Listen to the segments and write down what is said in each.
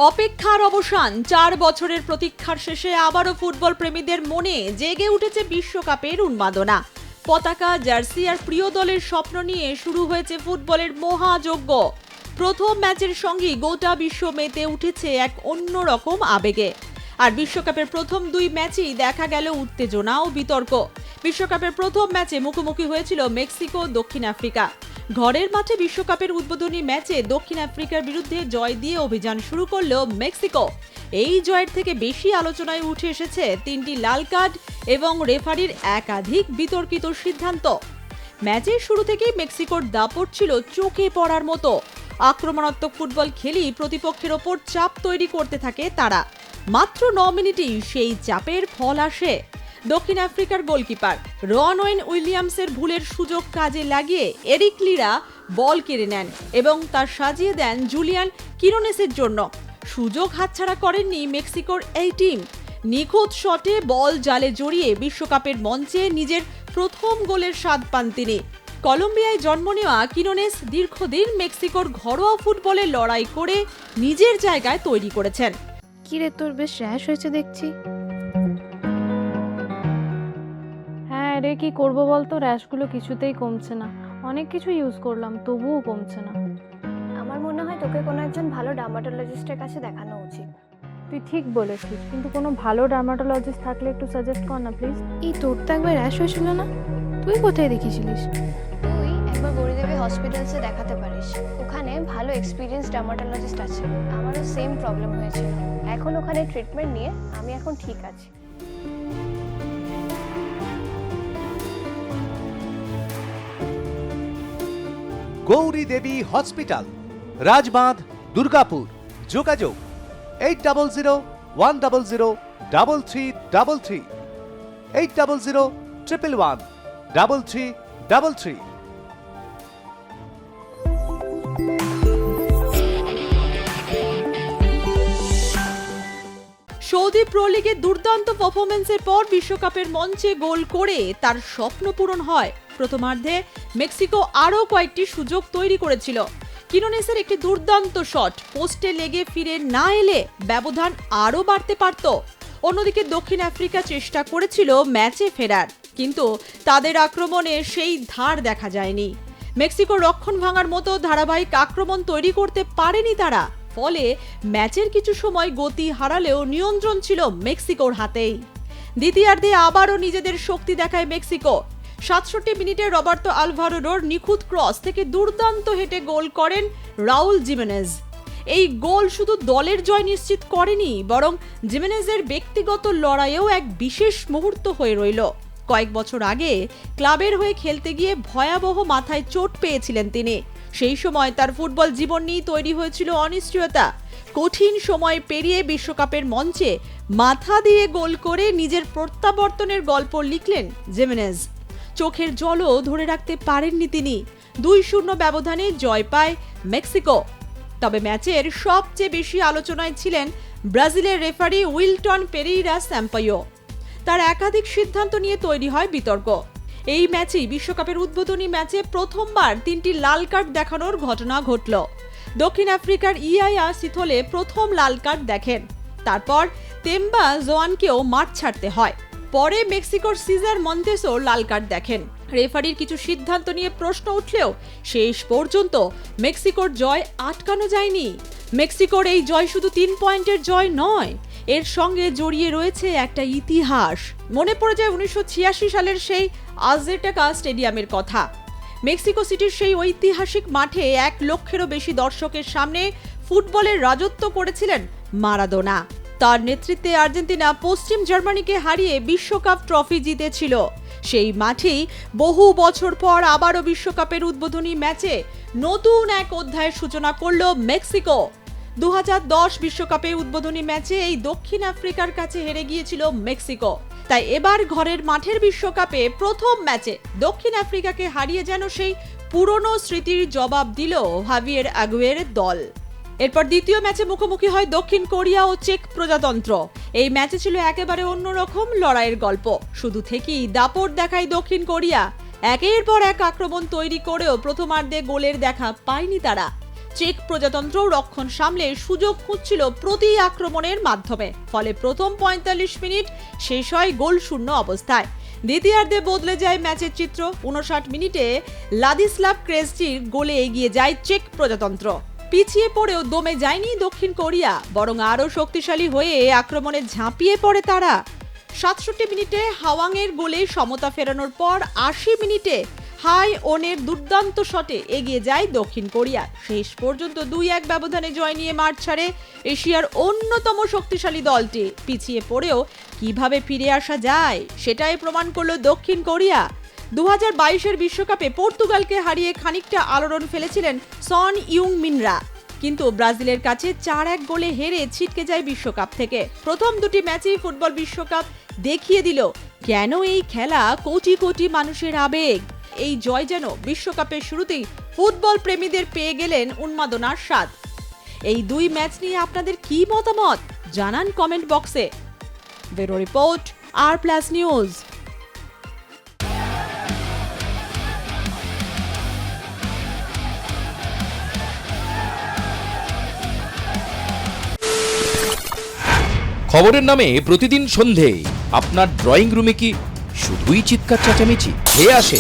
অপেক্ষার অবসান 4 বছরের প্রতীক্ষার শেষে আবারও ফুটবল প্রেমীদের মনে জেগে উঠেছে বিশ্বকাপের উন্মাদনা। পতাকা, জার্সি আর প্রিয় দলের স্বপ্ন নিয়ে শুরু হয়েছে ফুটবলের মহাযজ্ঞ। প্রথম ম্যাচের সঙ্গেই গোটা বিশ্ব মেতে উঠেছে এক অন্যরকম আবেগে। আর বিশ্বকাপের প্রথম 2 ম্যাচেই দেখা গেল উত্তেজনা ও বিতর্ক। বিশ্বকাপের প্রথম ম্যাচে মুখোমুখি হয়েছিল মেক্সিকো দক্ষিণ আফ্রিকা। ঘরের মাঠে বিশ্বকাপের উদ্বোধনী ম্যাচে দক্ষিণ আফ্রিকার বিরুদ্ধে জয় দিয়ে অভিযান শুরু করল মেক্সিকো। এই জয়ের থেকে বেশি আলোচনায় উঠে এসেছে 3টি লাল কার্ড এবং রেফারির একাধিক বিতর্কিত সিদ্ধান্ত। ম্যাচের শুরু থেকেই মেক্সিকোর দাপট ছিল চোখে পড়ার মতো। আক্রমণাত্মক ফুটবল খেলেই প্রতিপক্ষের ওপর চাপ তৈরি করতে থাকে তারা। মাত্র 9 মিনিটেই সেই চাপের ফল আসে। দক্ষিণ আফ্রিকার গোলকিপার রনওয়েন উইলিয়ামসের ভুলের সুযোগ কাজে লাগিয়ে এরিক লিরা বল কেড়ে নেন এবং তা সাজিয়ে দেন জুলিয়ান কিনোনেসের জন্য। সুযোগ হাতছাড়া করেননি মেক্সিকোর এই টিম। নিখুঁত শটে বল জালে জড়িয়ে বিশ্বকাপের মঞ্চে নিজের প্রথম গোলের স্বাদ পান তিনি। কলম্বিয়ায় জন্ম নেওয়া কিনোনেস দীর্ঘদিন মেক্সিকোর ঘরোয়া ফুটবলে লড়াই করে নিজের জায়গায় তৈরি করেছেন। কিরে, তোর বেশ র্যাশ হয়েছে দেখছি। হ্যাঁ রে, কি করবো বলতো, র্যাশগুলো কিছুতেই কমছে না। অনেক কিছু ইউজ করলাম তবুও কমছে না। আমার মনে হয় তোকে কোনো একজন ভালো ডার্মাটোলজিস্টের কাছে দেখানো উচিত। তুই ঠিক বলেছিস, কিন্তু কোনো ভালো ডার্মাটোলজিস্ট থাকলে একটু সাজেস্ট কর না প্লিজ। এই তোর তো একবার র্যাশ হয়েছিল না? তুই কোথায় দেখিয়েছিলিস? তুই একবার গৌরীদেবী হসপিটালসে দেখাতে পারিস। ওখানে ভালো এক্সপিরিয়েন্স ডার্মাটোলজিস্ট আছে। আমারও সেম প্রবলেম হয়েছিল। এখন ওখানে ট্রিটমেন্ট নিয়ে আমি এখন ঠিক আছি। গৌরী দেবী হসপিটাল, রাজবাঁধ, দুর্গাপুর। যোগাযোগ 8001003333, 8001113333। সৌদি প্রো লিগে দুর্দান্ত পারফরমেন্সের পর বিশ্বকাপের মঞ্চে গোল করে তার স্বপ্ন পূরণ হয়। প্রথমার্ধে মেক্সিকো আরও কয়েকটি সুযোগ তৈরি করেছিল। কিনোনেসের একটি দুর্দান্ত শট পোস্টে লেগে ফিরে না এলে ব্যবধান আরও বাড়তে পারত। অন্যদিকে দক্ষিণ আফ্রিকা চেষ্টা করেছিল ম্যাচে ফেরার, কিন্তু তাদের আক্রমণে সেই ধার দেখা যায়নি। মেক্সিকো রক্ষণ ভাঙার মতো ধারাবাহিক আক্রমণ তৈরি করতে পারেনি তারা। ফলে ম্যাচের কিছু সময় গতি হারালেও নিয়ন্ত্রণ ছিল মেক্সিকোর হাতেই। দ্বিতীয়ার্ধে আবারও নিজেদের শক্তি দেখায় মেক্সিকো। 67 মিনিটে রবার্তো আলভারেরোর নিখুঁত ক্রস থেকে দুর্দান্ত হেঁটে গোল করেন রাউল জিমেনেজ। এই গোল শুধু দলের জয় নিশ্চিত করেনি, বরং জিমেনেজের ব্যক্তিগত লড়াইয়েও এক বিশেষ মুহূর্ত হয়ে রইল। কয়েক বছর আগে ক্লাবের হয়ে খেলতে গিয়ে ভয়াবহ মাথায় চোট পেয়েছিলেন তিনি। সেই সময় তার ফুটবল জীবন নিয়ে তৈরি হয়েছিল অনিশ্চয়তা। কঠিন সময় পেরিয়ে বিশ্বকাপের মঞ্চে মাথা দিয়ে গোল করে নিজের প্রত্যাবর্তনের গল্প লিখলেন জিমেনেজ। চোখের জলও ধরে রাখতে পারেননি তিনি। 2-0 ব্যবধানে জয় পায় মেক্সিকো। তবে ম্যাচের সবচেয়ে বেশি আলোচনায় ছিলেন ব্রাজিলের রেফারি উইলটন পেরেইরা স্যাম্পাইও। তার একাধিক সিদ্ধান্ত নিয়ে তৈরি হয় বিতর্ক। এই ম্যাচেই বিশ্বকাপের উদ্বোধনী ম্যাচে প্রথমবার 3টি লাল কার্ড দেখানোর ঘটনা ঘটল। দক্ষিণ আফ্রিকার ইয়ায়া সিথলে প্রথম লাল কার্ড দেখেন। তারপর তেম্বা জোয়ানকেও মাঠ ছাড়তে হয়। পরে মেক্সিকোর সিজার মন্তেসো লাল কার্ড দেখেন। রেফারির কিছু সিদ্ধান্ত নিয়ে প্রশ্ন উঠলেও শেষ পর্যন্ত মেক্সিকোর জয় আটকানো যায়নি। মেক্সিকোর এই জয় শুধু 3 পয়েন্টের জয় নয়, এর সঙ্গে জড়িয়ে রয়েছে একটা ইতিহাস। মনে পড়ে যায় 1986 সালের সেই আজটেকা স্টেডিয়ামের কথা। মেক্সিকো সিটির সেই ঐতিহাসিক মাঠে 1 লক্ষেরও বেশি দর্শকের সামনে ফুটবলের রাজত্ব করেছিলেন মারাদোনা। তার নেতৃত্বে আর্জেন্টিনা পশ্চিম জার্মানিকে হারিয়ে বিশ্বকাপ ট্রফি জিতেছিল। সেই মাঠেই বহু বছর পর আবারও বিশ্বকাপের উদ্বোধনী ম্যাচে নতুন এক অধ্যায়ের সূচনা করল মেক্সিকো। 2010 বিশ্বকাপে উদ্বোধনী ম্যাচে এই দক্ষিণ আফ্রিকার কাছে হেরে গিয়েছিল মেক্সিকো। তাই এবার ঘরের মাঠের বিশ্বকাপে প্রথম ম্যাচে দক্ষিণ আফ্রিকাকে হারিয়ে যেন সেই পুরনো স্মৃতির জবাব দিল হাভিয়ের আগুয়েরের দল। এরপর দ্বিতীয় ম্যাচে মুখোমুখি হয় দক্ষিণ কোরিয়া ও চেক প্রজাতন্ত্র। এই ম্যাচে ছিল একেবারে অন্যরকম লড়াইয়ের গল্প। শুরু থেকেই দাপট দেখায় দক্ষিণ কোরিয়া। একের পর এক আক্রমণ তৈরি করেও প্রথমার্ধে গোলের দেখা পায়নি তারা। চেক প্রজাতন্ত্র রক্ষণ সামলে সুযোগ খুঁজছিল প্রতি আক্রমণের মাধ্যমে। ফলে প্রথম ৪৫ মিনিট শেষ হয় গোল শূন্য অবস্থায়। দ্বিতীয়ার্ধে বদলে যায় ম্যাচের চিত্র। ৫৯ মিনিটে লাদিস্লাভ ক্রেস্টির গোলে এগিয়ে যায় চেক প্রজাতন্ত্র। পিছিয়ে পড়েও দমে যায়নি দক্ষিণ কোরিয়া, বরং আরও শক্তিশালী হয়ে আক্রমণে ঝাঁপিয়ে পড়ে তারা। ৬৭ মিনিটে হাওয়াংয়ের গোলে সমতা ফেরানোর পর ৮০ মিনিটে হাই ওনের দুর্দান্ত শটে এগিয়ে যায় দক্ষিণ কোরিয়া। শেষ পর্যন্ত ২-১ ব্যবধানে জয় নিয়ে মাঠ ছাড়ে এশিয়ার অন্যতম শক্তিশালী দলটি। পিছিয়ে পড়েও কিভাবে ফিরে আসা যায় সেটাই প্রমাণ করলো দক্ষিণ কোরিয়া। ২০২২-এর বিশ্বকাপে পর্তুগালকে হারিয়ে খানিকটা আলোড়ন ফেলেছিলেন সন ইউং মিনরা, কিন্তু ব্রাজিলের কাছে ৪-১ গোলে হেরে ছিটকে যায় বিশ্বকাপ থেকে। প্রথম দুটি ম্যাচেই ফুটবল বিশ্বকাপ দেখিয়ে দিল কেন এই খেলা কোটি কোটি মানুষের আবেগ। এই জয় যেন বিশ্বকাপের শুরুতেই ফুটবল প্রেমীদের পেয়ে গেলেন উন্মাদনার স্বাদ। এই দুই ম্যাচ নিয়ে আপনাদের কি মতামত জানান কমেন্ট বক্সে। ব্যুরো রিপোর্ট, আর+ নিউজ। খবরের নামে প্রতিদিন সন্ধে আপনার ড্রয়িং রুমে কি শুধুই চিৎকার চেঁচামেচি খেয়ে আসে?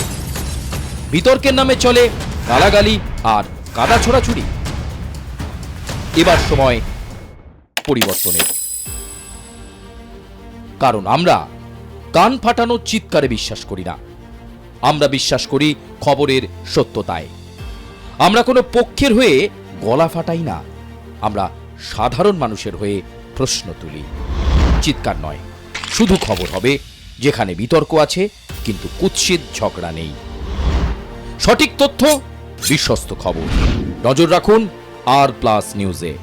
বিতর্কের নামে চলে গালাগালি আর কাদা ছোড়াছুড়ি। এবার সময় পরিবর্তনের, কারণ আমরা কান ফাটানো চিৎকারে বিশ্বাস করি না। আমরা বিশ্বাস করি খবরের সত্যতায়। আমরা কোনো পক্ষের হয়ে গলা ফাটাই না, আমরা সাধারণ মানুষের হয়ে প্রশ্ন তুলি। চিৎকার নয়, শুধু খবর হবে যেখানে বিতর্ক আছে কিন্তু কুৎসিত ঝগড়া নেই। সঠিক তথ্য, বিশ্বস্ত খবর। নজর রাখুন আর+ নিউজে।